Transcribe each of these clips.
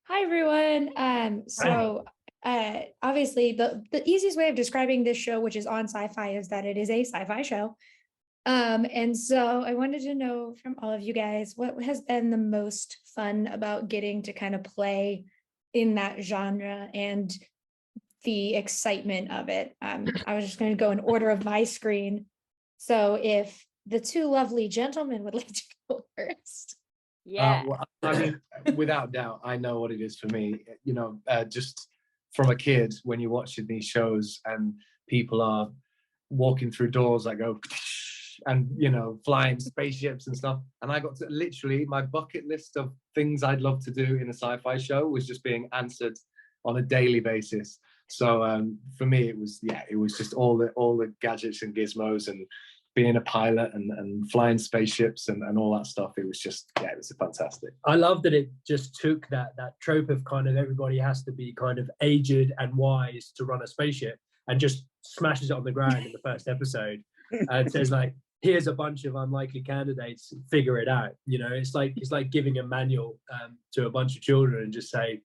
Hi everyone. Hi. Obviously the easiest way of describing this show, which is on Sci-Fi, is that it is a sci-fi show. And so I wanted to know from all of you guys what has been the most fun about getting to kind of play in that genre and the excitement of it. I was just going to go in order of my screen. So if the two lovely gentlemen would like to go first. Yeah. Well, I mean, without doubt, I know what it is for me. Just from a kid, when you're watching these shows and people are walking through doors that go and flying spaceships and stuff, and I got to literally my bucket list of things I'd love to do in a sci-fi show was just being answered on a daily basis. So for me, it was just all the gadgets and gizmos and being a pilot and flying spaceships and all that stuff. It was just, it was fantastic. I love that it just took that trope of kind of everybody has to be kind of aged and wise to run a spaceship and just smashes it on the ground in the first episode and says like, here's a bunch of unlikely candidates, figure it out. It's like giving a manual to a bunch of children and just say,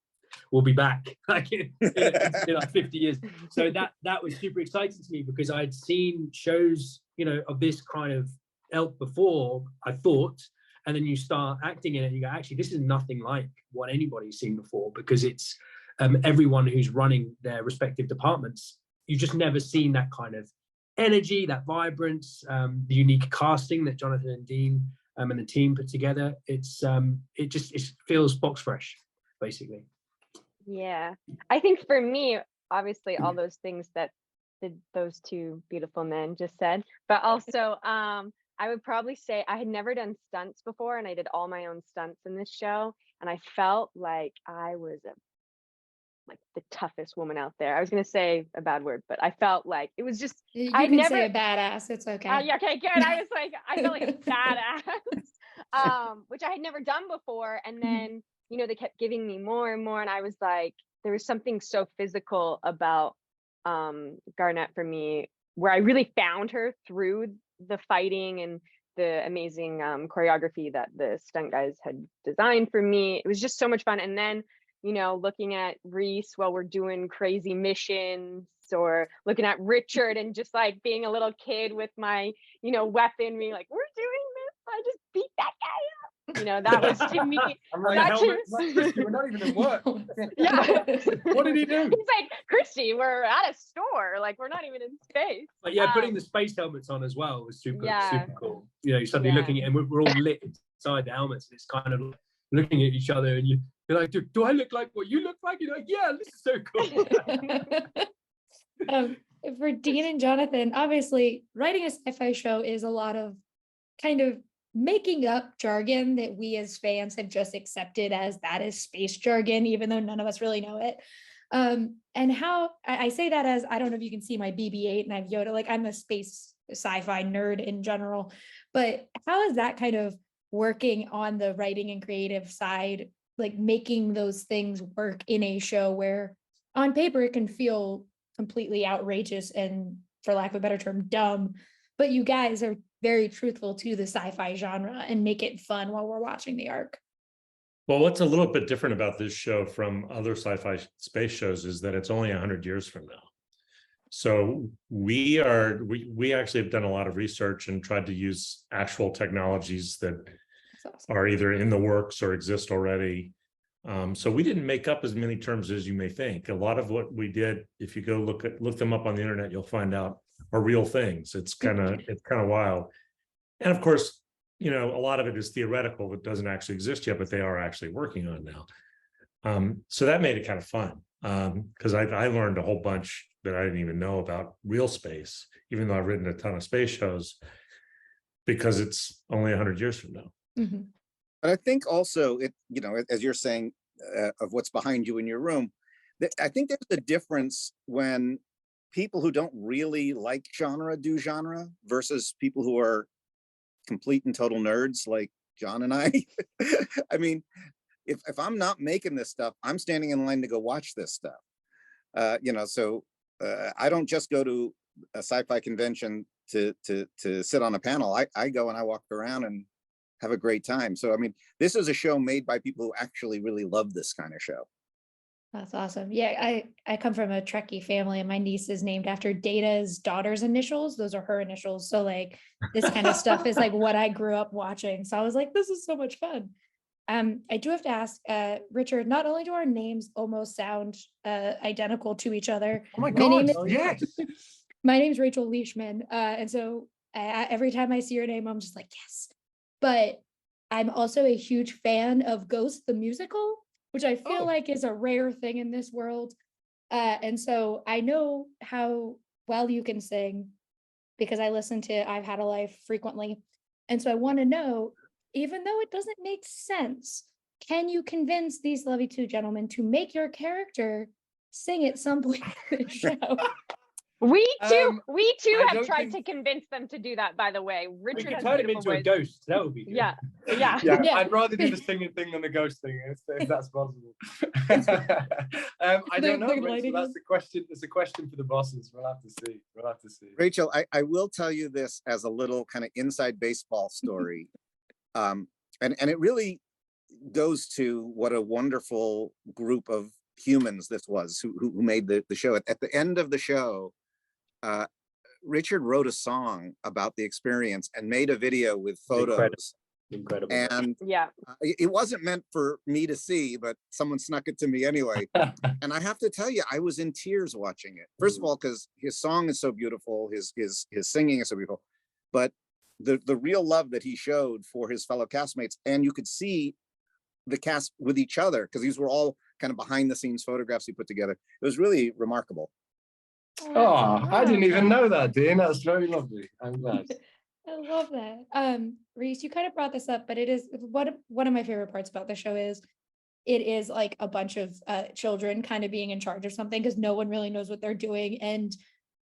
we'll be back like in like 50 years. So that was super exciting to me because I'd seen shows of this kind of ilk before, I thought, and then you start acting in it and you go, actually this is nothing like what anybody's seen before, because it's everyone who's running their respective departments. You've just never seen that kind of energy, that vibrance, the unique casting that Jonathan and Dean and the team put together. It feels box fresh, basically. Yeah. I think for me, obviously all those things that those two beautiful men just said, but also I would probably say I had never done stunts before, and I did all my own stunts in this show, and I felt like I was like the toughest woman out there. I was gonna say a bad word, but I felt like it was just You I can never say a badass. It's okay. Yeah, okay, good. I was like, I felt like a badass, which I had never done before. And then, they kept giving me more and more. And I was like, there was something so physical about Garnett for me, where I really found her through the fighting and the amazing choreography that the stunt guys had designed for me. It was just so much fun. And then, looking at Reese while we're doing crazy missions, or looking at Richard and just like being a little kid with my, weapon, being like, we're doing this. I just beat that guy up. That was to me. I'm like, Christy, we're not even in work. Yeah. What did he do? He's like, Christy, we're at a store. Like, we're not even in space. But yeah, putting the space helmets on as well was super cool. You're suddenly looking at, and we're all lit inside the helmets. And it's kind of looking at each other, and you're like, do I look like what you look like? You're like, yeah, this is so cool. For Dean and Jonathan, obviously writing a sci-fi show is a lot of kind of making up jargon that we as fans have just accepted as that is space jargon, even though none of us really know it. And how I say that as, I don't know if you can see my BB-8 and I've Yoda, like I'm a space sci-fi nerd in general, but how is that kind of working on the writing and creative side, like making those things work in a show where on paper it can feel completely outrageous and, for lack of a better term, dumb, but you guys are very truthful to the sci-fi genre and make it fun while we're watching the arc. Well, what's a little bit different about this show from other sci-fi space shows is that it's only 100 years from now. So we actually have done a lot of research and tried to use actual technologies that are either in the works or exist already. So we didn't make up as many terms as you may think. A lot of what we did, if you go look them up on the internet, you'll find out are real things. It's kind of wild. And of course, a lot of it is theoretical. It doesn't actually exist yet, but they are actually working on it now. So that made it kind of fun because I learned a whole bunch that I didn't even know about real space, even though I've written a ton of space shows, because it's only 100 years from now. Mm-hmm. But I think also as you're saying, of what's behind you in your room, I think there's a difference when people who don't really like genre do genre versus people who are complete and total nerds like John and I. I mean, if I'm not making this stuff, I'm standing in line to go watch this stuff. So I don't just go to a sci-fi convention to sit on a panel. I go and I walk around and have a great time. So I mean, this is a show made by people who actually really love this kind of show. That's awesome. Yeah, I come from a Trekkie family, and my niece is named after Data's daughter's initials. Those are her initials. So like this kind of stuff is like what I grew up watching. So I was like, this is so much fun. I do have to ask, Richard, not only do our names almost sound identical to each other. Oh my My God, name is yes. my name's Rachel Leishman. And so every time I see your name, I'm just like, yes. But I'm also a huge fan of Ghost the musical, which I feel like is a rare thing in this world. And so I know how well you can sing because I listen to I've Had a Life frequently. And so I want to know, even though it doesn't make sense, can you convince these lovely two gentlemen to make your character sing at some point in the show? We too I have don't tried think- to convince them to do that, by the way. We Richard could has turn him beautiful into a voice. ghost. That would be good. Yeah. Yeah, Yeah. I'd rather do the singing thing than the ghost thing if that's possible. I don't know, The Rachel, lighting that's is- the question. It's a question for the bosses. We'll have to see. We'll have to see. Rachel, I will tell you this as a little kind of inside baseball story. And it really goes to what a wonderful group of humans this was who made the show. At the end of the show, Richard wrote a song about the experience and made a video with photos. Incredible. And Yeah. it wasn't meant for me to see, but someone snuck it to me anyway. And I have to tell you, I was in tears watching it. First of all, because his song is so beautiful, his singing is so beautiful, but the real love that he showed for his fellow castmates, and you could see the cast with each other because these were all kind of behind the scenes photographs he put together. It was really remarkable. Oh, I didn't even know that, Dean. That's very lovely. I'm glad. I love that. Reese, you kind of brought this up, but it is one of my favorite parts about the show is it is like a bunch of children kind of being in charge of something because no one really knows what they're doing. And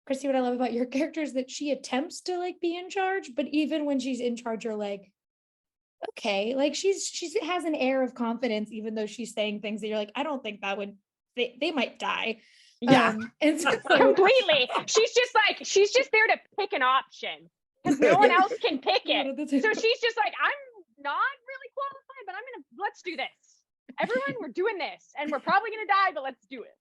Christy, what I love about your character is that she attempts to like be in charge, but even when she's in charge, you're like, okay, like she has an air of confidence, even though she's saying things that you're like, I don't think that would they might die. Yeah. And so Completely. She's just there to pick an option because no one else can pick it. So she's just like, I'm not really qualified, but let's do this. Everyone, we're doing this and we're probably going to die, but let's do it.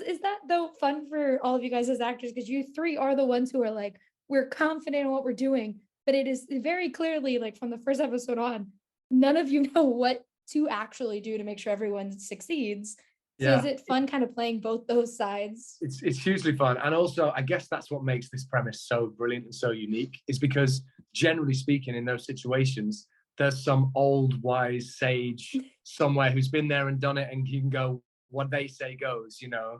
Is that though fun for all of you guys as actors? Because you three are the ones who are like, we're confident in what we're doing, but it is very clearly like from the first episode on, none of you know what to actually do to make sure everyone succeeds. So is it fun kind of playing both those sides? It's hugely fun. And also, I guess that's what makes this premise so brilliant and so unique is because generally speaking, in those situations, there's some old, wise sage somewhere who's been there and done it and you can go, what they say goes, you know.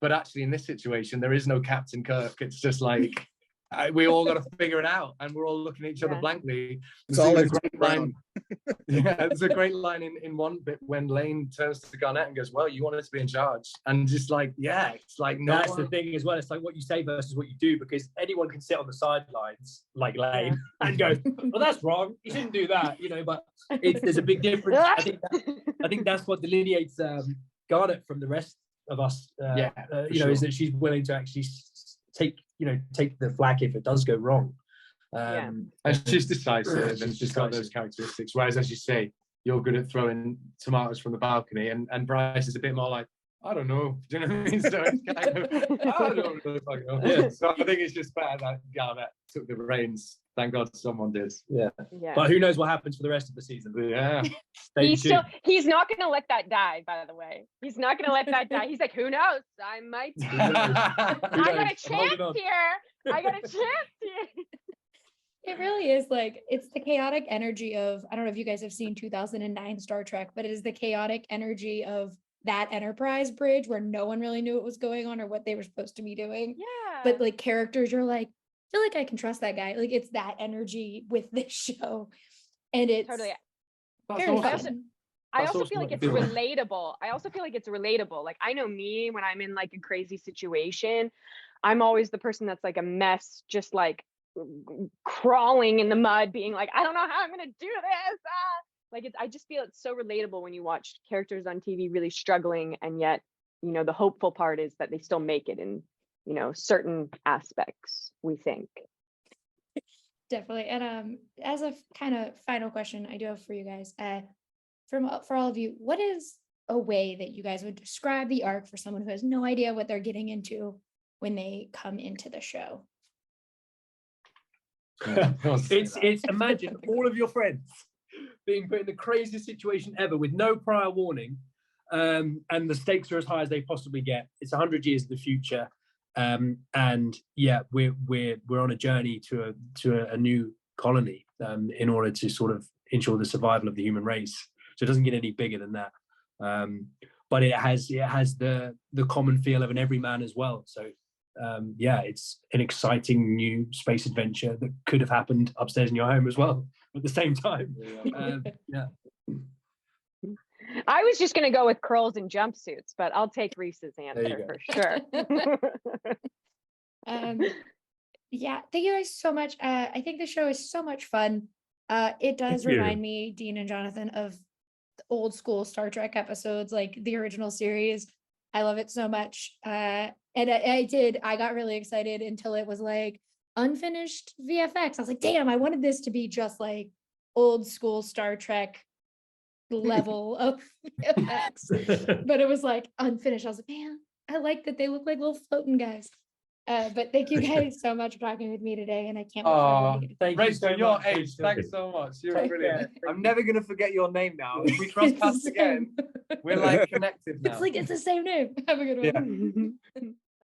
But actually in this situation, there is no Captain Kirk. It's just like, we all got to figure it out and we're all looking at each other blankly. It's all a like great line. Yeah, there's a great line in one bit when Lane turns to Garnett and goes, well, you wanted to be in charge. And just like, yeah, it's like, no. That's the thing as well. It's like what you say versus what you do, because anyone can sit on the sidelines like Lane and go, well, that's wrong. You shouldn't do that, you know, but there's a big difference. I think that's what delineates Garnett from the rest of us, you know, is that she's willing to actually take the flak if it does go wrong. And she's decisive and she's got those characteristics. Whereas, as you say, you're good at throwing tomatoes from the balcony, and Bryce is a bit more like, I don't know. Do you know what I mean? So it's kind of, I don't know if I know. Yeah. So I think it's just better that Garnett took the reins. Thank God someone did. Yeah. Yeah. But who knows what happens for the rest of the season? Yeah. He's not going to let that die, by the way. He's not going to let that die. He's like, who knows? I might. I got a chance here. I got a chance here. It really is like, it's the chaotic energy of, I don't know if you guys have seen 2009 Star Trek, but it is the chaotic energy of that Enterprise bridge where no one really knew what was going on or what they were supposed to be doing. Yeah. But like characters, you're like, I feel like I can trust that guy. Like it's that energy with this show. And it's totally. very awesome. fun. I That's also awesome feel like what it's you're doing. relatable. I also feel like it's relatable. Like I know me when I'm in like a crazy situation, I'm always the person that's like a mess, just like crawling in the mud, being like, I don't know how I'm gonna do this. Like I just feel it's so relatable when you watch characters on TV really struggling, and yet, you know, the hopeful part is that they still make it in, you know, certain aspects, we think. Definitely. And as a kind of final question, I do have for you guys, for all of you, what is a way that you guys would describe the arc for someone who has no idea what they're getting into when they come into the show? It's imagine all of your friends being put in the craziest situation ever with no prior warning, and the stakes are as high as they possibly get. It's 100 years in the future, and yeah, we're on a journey to a new colony in order to sort of ensure the survival of the human race. So it doesn't get any bigger than that, but it has the common feel of an everyman as well. So yeah, it's an exciting new space adventure that could have happened upstairs in your home as well at the same time. Yeah. I was just going to go with curls and jumpsuits, but I'll take Reese's answer for sure. Yeah, thank you guys so much. I think the show is so much fun. It does Thank you. remind me, Dean and Jonathan, of the old school Star Trek episodes, like the original series. I love it so much. And I got really excited until it was like unfinished VFX. I was like, damn, I wanted this to be just like old school Star Trek level of VFX. But it was like unfinished. I was like, man, I like that they look like little floating guys. But thank you guys so much for talking with me today, and I can't wait for everyone to get Thank you so Rachel, your much, age. Rachel. Thanks so much. You're Take brilliant. care. I'm never gonna forget your name now. If we cross It's the paths again, same. we're like connected now. It's like it's the same name. Have a good one. Yeah.